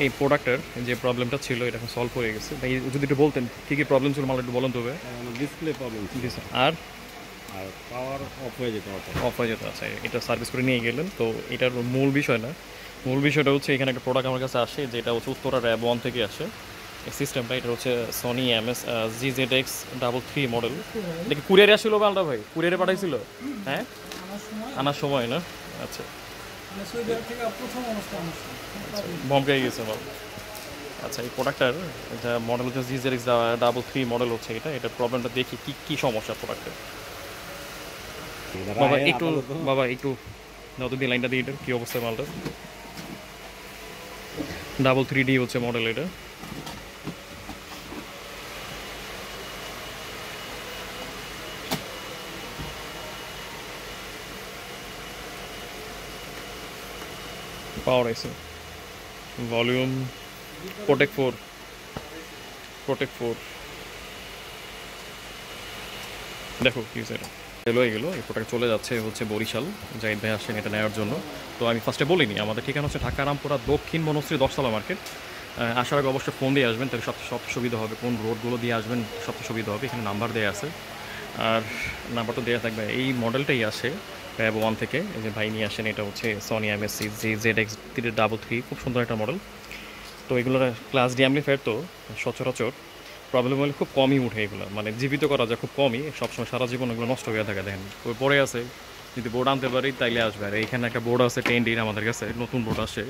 এই প্রোডাক্টের যে প্রবলেমটা ছিল এটা এখন সলভ হয়ে গেছে। ভাই যদি একটু বলতেন কী কী প্রবলেম ছিল মাল একটু বলেন তবে। ডিসপ্লে প্রবলেম ছিল আর আর পাওয়ার অফ হয়ে যেত অটো। অফ হয়ে যেতে আছে, এটা সার্ভিস করে নিয়ে গেলেন তো এটার মূল বিষয় না। মূল বিষয়টা হচ্ছে এখানে একটা প্রোডাক্ট আমার কাছে আসে যেটা হচ্ছে উত্তরা র্যাব 1 থেকে আসে। এই সিস্টেমটা এটা হচ্ছে সনি এমএস GZX33 মডেল। দেখি কুরিয়ারে আসছিল মালটা ভাই, কুরিয়ারে পাঠাইছিল। হ্যাঁ আনার সময় না। আচ্ছা বমকে গেছে মাল। আচ্ছা এই প্রোডাক্টটার এটা মডেল হচ্ছে GZX33 মডেল হচ্ছে এটা। এটার প্রবলেমটা দেখি কি কি সমস্যা প্রোডাক্টের। বাবা রায়ের একটু, আপাতত বাবা একটু যত দিয়ে লাইনটা দিয়ে এটার কী অবস্থায় মালটা। 3D হচ্ছে মডেল এটা। পাওয়ার আইসে ভলিউম প্রোটেক্ট 4 দেখো কি হয়েছে এটা। এলো এগুলো এই প্রোডাক্ট চলে যাচ্ছে হচ্ছে বরিশাল। জাহিদ ভাই আসেন এটা নেওয়ার জন্য। তো আমি ফার্স্টে বলিনি আমাদের ঠিকানা হচ্ছে ঢাকা রামপুরা দক্ষিণ বনশ্রী 10তলা মার্কেট। আসার আগে অবশ্যই ফোন দিয়ে আসবেন, তাহলে সবচেয়ে সুবিধা হবে। কোন রোডগুলো দিয়ে আসবেন সবচেয়ে সুবিধা হবে, এখানে নাম্বার দেওয়া আছে। আর নাম্বার তো দেওয়া থাকবে। এই মডেলটাই আসে র্যাব 1 থেকে। এই যে ভাই নিয়ে আসেন এটা হচ্ছে সনি এমএসসি ZX33, খুব সুন্দর একটা মডেল। তো এগুলোর ক্লাস ডি অ্যাম্পলিফায়ার তো সচরাচর প্রবলেম হলে খুব কমই উঠে এগুলো, মানে জীবিত করা যায় খুব কমই। সবসময় সারা জীবন এগুলো নষ্ট হয়ে থাকে। দেখেন ওই পড়ে আছে, যদি বোর্ড আনতে পারি তাইলে আসবে। আর এইখানে একটা বোর্ড আছে 10Dর আমাদের কাছে, নতুন বোর্ড আসে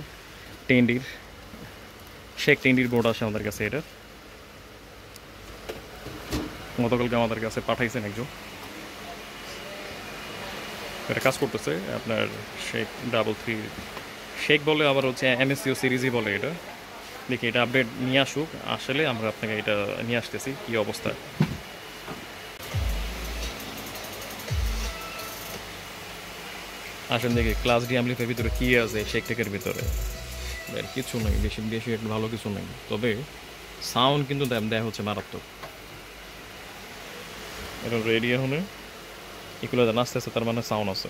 10Dর, শেখ 10Dর বোর্ড আসে আমাদের কাছে। এটা গতকালকে আমাদের কাছে পাঠাইছেন একজন, এটা কাজ করতেছে আপনার শেখ 333। শেখ বলে আবার হচ্ছে MSCO সিরিজই বলে এটা। দেখি এটা আপডেট নিয়ে আসুক, আসলে আমরা আপনাকে এটা নিয়ে আসতেছি কী অবস্থা। আসেন দেখি ক্লাস ডি অ্যাম্পলিফায়ার ভিতরে কী আছে শেক টেকের ভিতরে। এর কিছু নেই, বেশি বেশি একটু ভালো কিছু নেই, তবে সাউন্ড কিন্তু দেয় হচ্ছে মারাত্মক। এটা রেডি হলে এগুলো আস্তে আস্তে তার মানে সাউন্ড আছে।